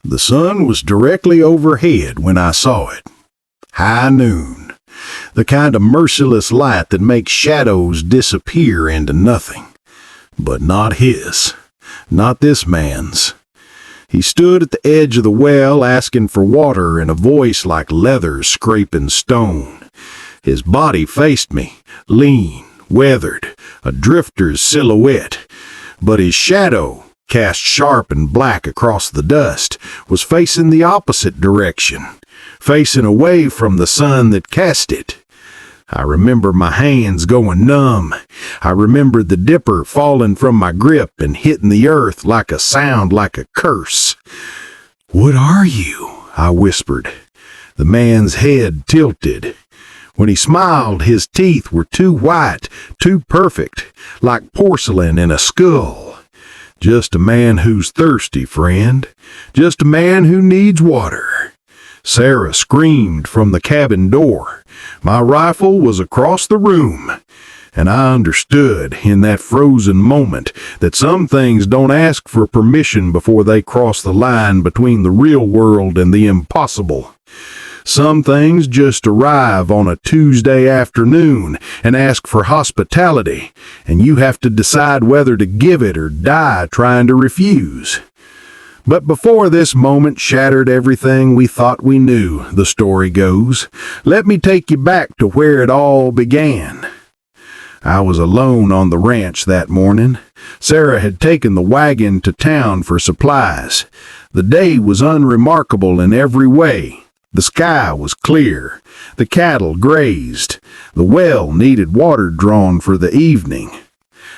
The sun was directly overhead when I saw it. High noon. The kind of merciless light that makes shadows disappear into nothing. But not his. Not this man's. He stood at the edge of the well asking for water in a voice like leather scraping stone. His body faced me, lean, weathered, a drifter's silhouette. But his shadow, cast sharp and black across the dust, was facing the opposite direction, facing away from the sun that cast it. I remember my hands going numb. I remembered the dipper falling from my grip and hitting the earth like a sound like a curse. "What are you?" I whispered. The man's head tilted. When he smiled, his teeth were too white, too perfect, like porcelain in a skull. "Just a man who's thirsty, friend. Just a man who needs water." Sarah screamed from the cabin door. My rifle was across the room, and I understood in that frozen moment that some things don't ask for permission before they cross the line between the real world and the impossible. Some things just arrive on a Tuesday afternoon and ask for hospitality, and you have to decide whether to give it or die trying to refuse. But before this moment shattered everything we thought we knew, the story goes, let me take you back to where it all began. I was alone on the ranch that morning. Sarah had taken the wagon to town for supplies. The day was unremarkable in every way. The sky was clear. The cattle grazed. The well needed water drawn for the evening.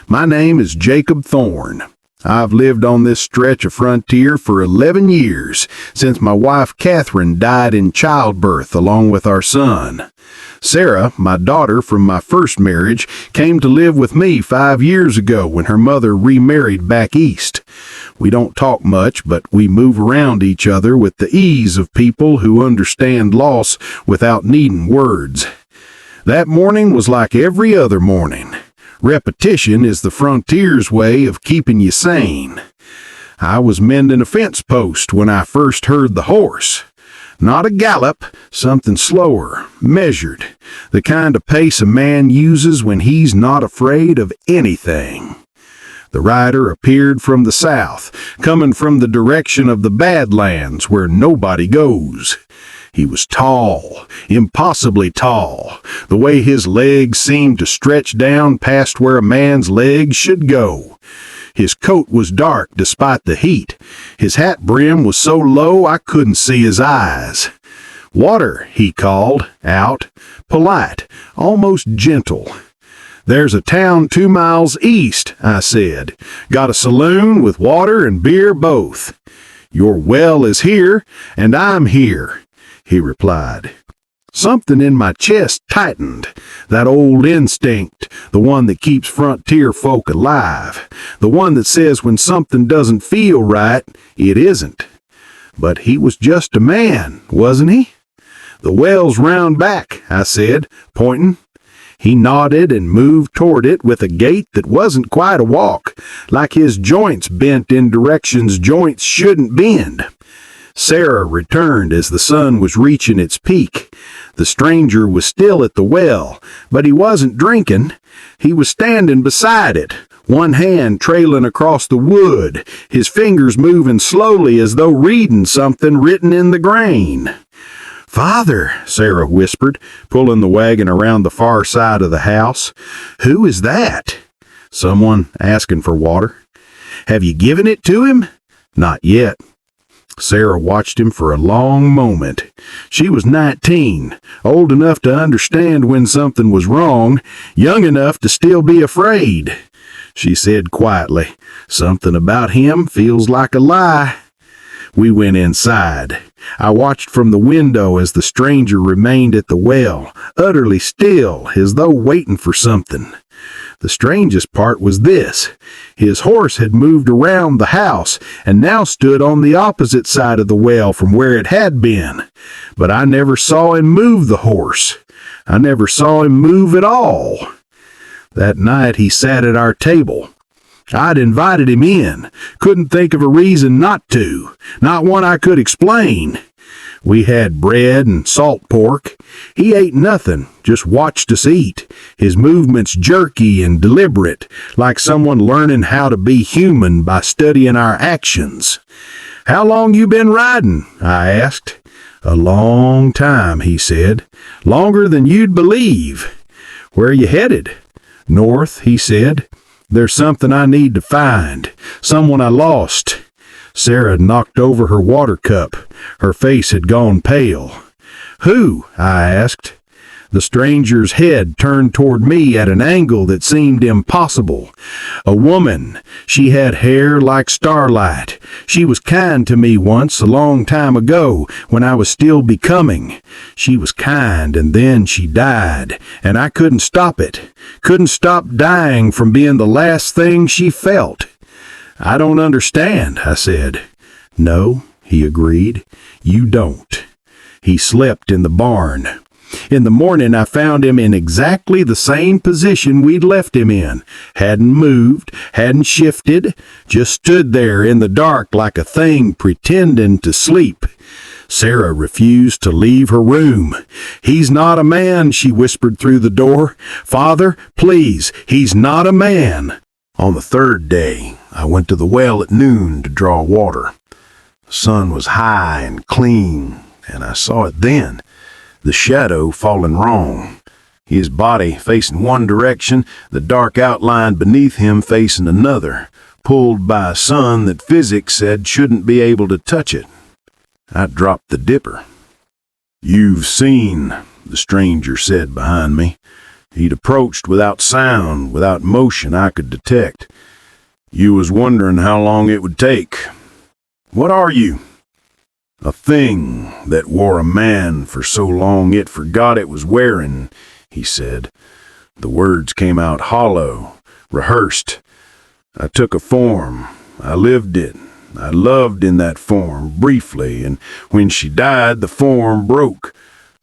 My name is Jacob Thorne. I've lived on this stretch of frontier for 11 years, since my wife Catherine died in childbirth along with our son. Sarah, my daughter from my first marriage, came to live with me 5 years ago when her mother remarried back east. We don't talk much, but we move around each other with the ease of people who understand loss without needing words. That morning was like every other morning. Repetition is the frontier's way of keeping you sane. I was mending a fence post when I first heard the horse. Not a gallop, something slower, measured, the kind of pace a man uses when he's not afraid of anything. The rider appeared from the south, coming from the direction of the Badlands where nobody goes. He was tall, impossibly tall, the way his legs seemed to stretch down past where a man's legs should go. His coat was dark despite the heat. His hat brim was so low I couldn't see his eyes. "Water," he called, out, polite, almost gentle. "There's a town 2 miles east," I said. "Got a saloon with water and beer both. Your well is here, and I'm here," he replied. Something in my chest tightened. That old instinct, the one that keeps frontier folk alive, the one that says when something doesn't feel right, it isn't. But he was just a man, wasn't he? "The well's round back," I said, pointing. He nodded and moved toward it with a gait that wasn't quite a walk, like his joints bent in directions joints shouldn't bend. Sarah returned as the sun was reaching its peak. The stranger was still at the well, but he wasn't drinking. He was standing beside it, one hand trailing across the wood, his fingers moving slowly as though reading something written in the grain. "Father," Sarah whispered, pulling the wagon around the far side of the house. "Who is that?" "Someone asking for water." "Have you given it to him?" "Not yet." Sarah watched him for a long moment. She was 19, old enough to understand when something was wrong, young enough to still be afraid. She said quietly, "Something about him feels like a lie." We went inside. I watched from the window as the stranger remained at the well, utterly still, as though waiting for something. The strangest part was this. His horse had moved around the house and now stood on the opposite side of the well from where it had been. But I never saw him move the horse. I never saw him move at all. That night he sat at our table. I'd invited him in. Couldn't think of a reason not to. Not one I could explain. We had bread and salt pork. He ate nothing, just watched us eat. His movements jerky and deliberate, like someone learning how to be human by studying our actions. "How long you been riding?" I asked. "A long time," he said. "Longer than you'd believe." "Where you headed?" "North," he said. "There's something I need to find. Someone I lost." Sarah had knocked over her water cup. Her face had gone pale. "Who?" I asked. The stranger's head turned toward me at an angle that seemed impossible. "A woman. She had hair like starlight. She was kind to me once, a long time ago, when I was still becoming. She was kind, and then she died, and I couldn't stop it. Couldn't stop dying from being the last thing she felt." "I don't understand," I said. "No," he agreed, "you don't." He slept in the barn. In the morning, I found him in exactly the same position we'd left him in. Hadn't moved, hadn't shifted, just stood there in the dark like a thing pretending to sleep. Sarah refused to leave her room. "He's not a man," she whispered through the door. "Father, please, he's not a man." On the third day, I went to the well at noon to draw water. The sun was high and clean, and I saw it then, the shadow falling wrong. His body facing one direction, the dark outline beneath him facing another, pulled by a sun that physics said shouldn't be able to touch it. I dropped the dipper. "You've seen," the stranger said behind me. He'd approached without sound, without motion I could detect. "You was wondering how long it would take. What are you?" "A thing that wore a man for so long it forgot it was wearing," he said. The words came out hollow, rehearsed. "I took a form. I lived it. I loved in that form, briefly, and when she died, the form broke.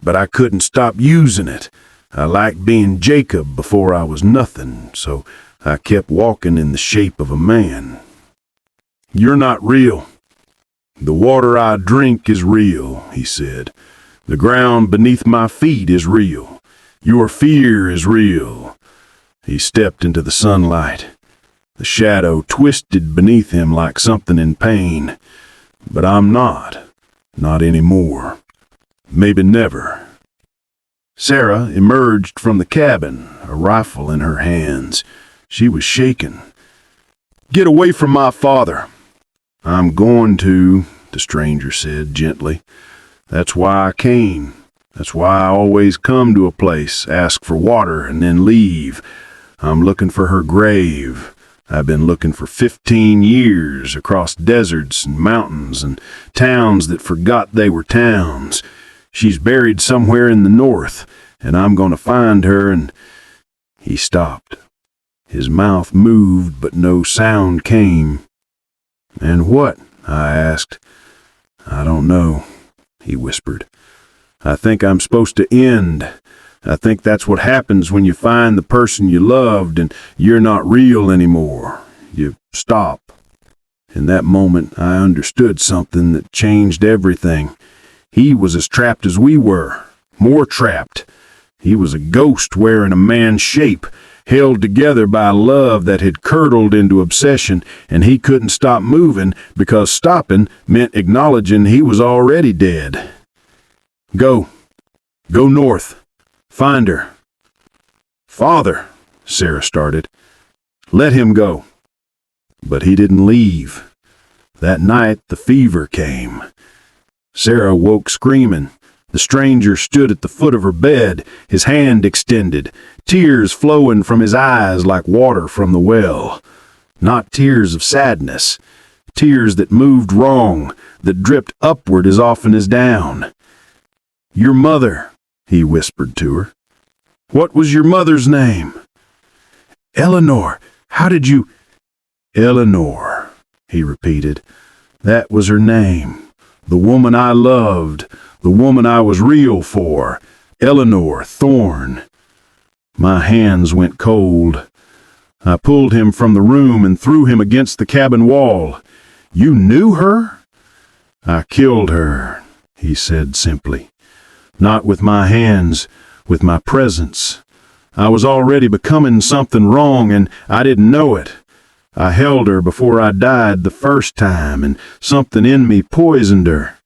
But I couldn't stop using it. I liked being Jacob before I was nothing, so I kept walking in the shape of a man." "You're not real." "The water I drink is real," he said. "The ground beneath my feet is real. Your fear is real." He stepped into the sunlight. The shadow twisted beneath him like something in pain. "But I'm not anymore. Maybe never." Sarah emerged from the cabin, a rifle in her hands. She was shaking. "Get away from my father." "I'm going to," the stranger said gently. "That's why I came. That's why I always come to a place, ask for water, and then leave. I'm looking for her grave. I've been looking for 15 years across deserts and mountains and towns that forgot they were towns. She's buried somewhere in the north, and I'm going to find her and—" He stopped. His mouth moved, but no sound came. "And what?" I asked. "I don't know," he whispered. "I think I'm supposed to end. I think that's what happens when you find the person you loved and you're not real anymore. You stop." In that moment, I understood something that changed everything. He was as trapped as we were, more trapped. He was a ghost wearing a man's shape, held together by a love that had curdled into obsession, and he couldn't stop moving because stopping meant acknowledging he was already dead. Go north. Find her." "Father," Sarah started. "Let him go." But he didn't leave. That night the fever came. Sarah woke screaming. The stranger stood at the foot of her bed, his hand extended, tears flowing from his eyes like water from the well. Not tears of sadness, tears that moved wrong, that dripped upward as often as down. "Your mother," he whispered to her. "What was your mother's name?" "Eleanor. How did you—" "Eleanor," he repeated. "That was her name. The woman I loved, the woman I was real for, Eleanor Thorne." My hands went cold. I pulled him from the room and threw him against the cabin wall. You knew her? I killed her, he said simply. Not with my hands, with my presence. I was already becoming something wrong, and I didn't know it. I held her before I died the first time, and something in me poisoned her.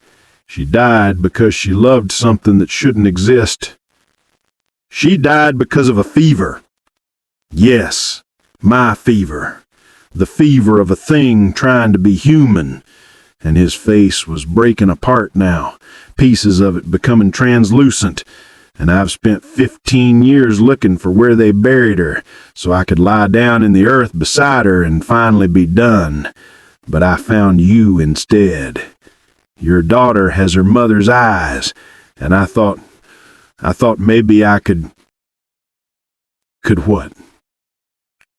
She died because she loved something that shouldn't exist. She died because of a fever. Yes, my fever. The fever of a thing trying to be human. And his face was breaking apart now, pieces of it becoming translucent. And I've spent 15 years looking for where they buried her, so I could lie down in the earth beside her and finally be done. But I found you instead. Your daughter has her mother's eyes, and I thought maybe I could what?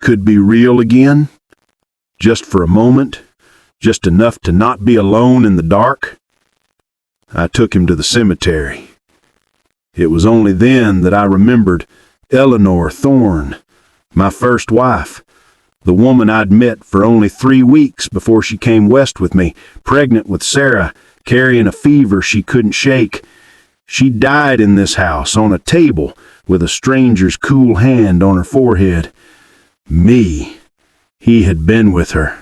Could be real again? Just for a moment? Just enough to not be alone in the dark? I took him to the cemetery. It was only then that I remembered Eleanor Thorne, my first wife, the woman I'd met for only 3 weeks before she came west with me, pregnant with Sarah, carrying a fever she couldn't shake. She died in this house on a table with a stranger's cool hand on her forehead. Me, he had been with her.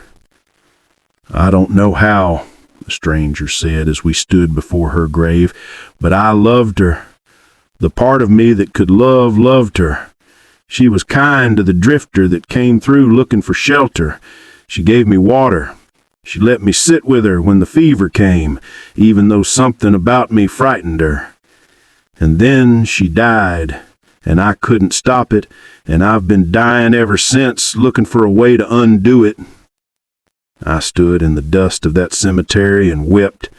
I don't know how, the stranger said as we stood before her grave, but I loved her. The part of me that could love loved her. She was kind to the drifter that came through looking for shelter. She gave me water. She let me sit with her when the fever came, even though something about me frightened her. And then she died, and I couldn't stop it, and I've been dying ever since, looking for a way to undo it. I stood in the dust of that cemetery and wept,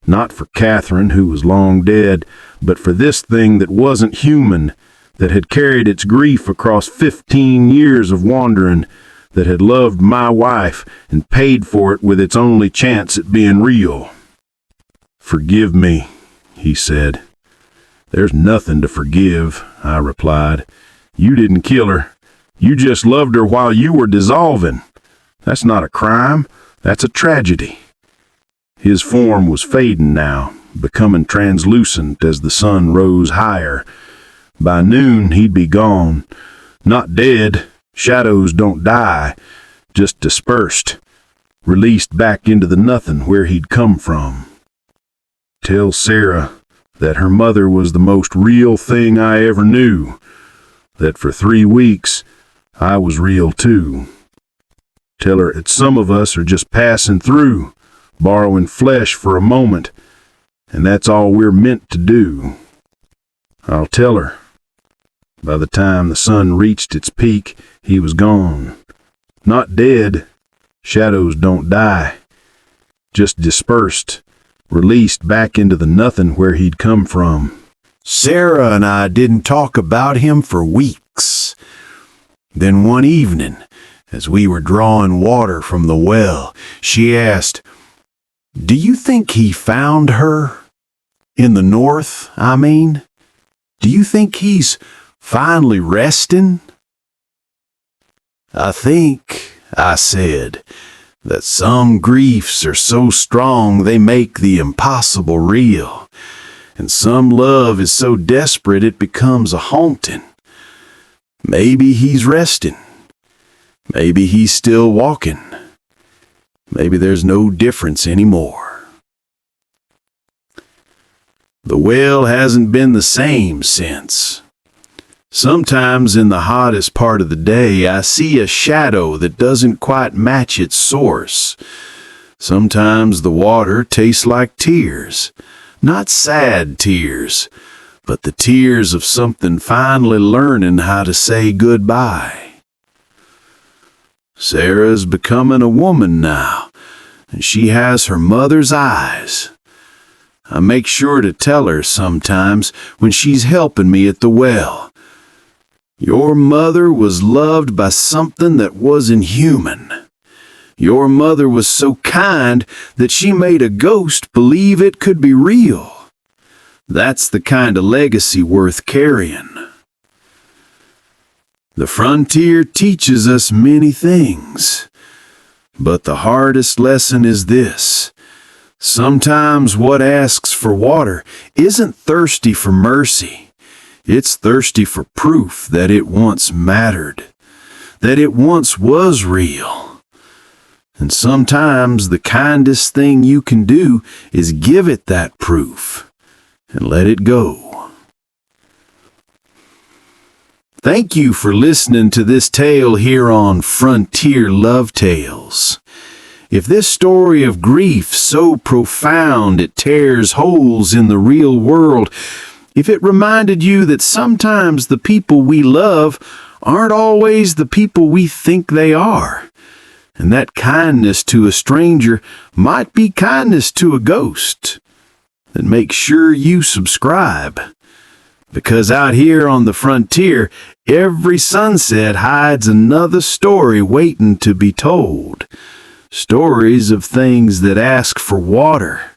not for Catherine, who was long dead, but for this thing that wasn't human, that had carried its grief across 15 years of wandering, that had loved my wife and paid for it with its only chance at being real. Forgive me, he said. There's nothing to forgive, I replied. You didn't kill her. You just loved her while you were dissolving. That's not a crime. That's a tragedy. His form was fading now, becoming translucent as the sun rose higher. By noon, he'd be gone. Not dead. Shadows don't die. Just dispersed. Released back into the nothing where he'd come from. Tell Sarah that her mother was the most real thing I ever knew. That for 3 weeks, I was real too. Tell her that some of us are just passing through, borrowing flesh for a moment, and that's all we're meant to do. I'll tell her. By the time the sun reached its peak, he was gone. Not dead. Shadows don't die. Just dispersed, released back into the nothing where he'd come from. Sarah and I didn't talk about him for weeks. Then one evening, as we were drawing water from the well, she asked, "Do you think he found her? In the north, I mean? Do you think he's finally resting?" "I think," I said, "that some griefs are so strong they make the impossible real, and some love is so desperate it becomes a haunting. Maybe he's resting. Maybe he's still walking. Maybe there's no difference anymore." The well hasn't been the same since. Sometimes in the hottest part of the day, I see a shadow that doesn't quite match its source. Sometimes the water tastes like tears, not sad tears, but the tears of something finally learning how to say goodbye. Sarah's becoming a woman now, and she has her mother's eyes. I make sure to tell her sometimes when she's helping me at the well, "Your mother was loved by something that wasn't human. Your mother was so kind that she made a ghost believe it could be real. That's the kind of legacy worth carrying." The frontier teaches us many things, but the hardest lesson is this. Sometimes what asks for water isn't thirsty for mercy. It's thirsty for proof that it once mattered, that it once was real. And sometimes the kindest thing you can do is give it that proof and let it go. Thank you for listening to this tale here on Frontier Love Tales. If this story of grief so profound it tears holes in the real world, if it reminded you that sometimes the people we love aren't always the people we think they are, and that kindness to a stranger might be kindness to a ghost, then make sure you subscribe. Because out here on the frontier, every sunset hides another story waiting to be told. Stories of things that ask for water.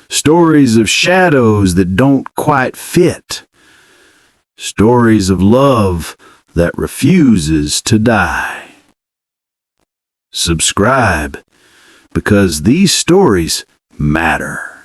Stories of shadows that don't quite fit. Stories of love that refuses to die. Subscribe, because these stories matter.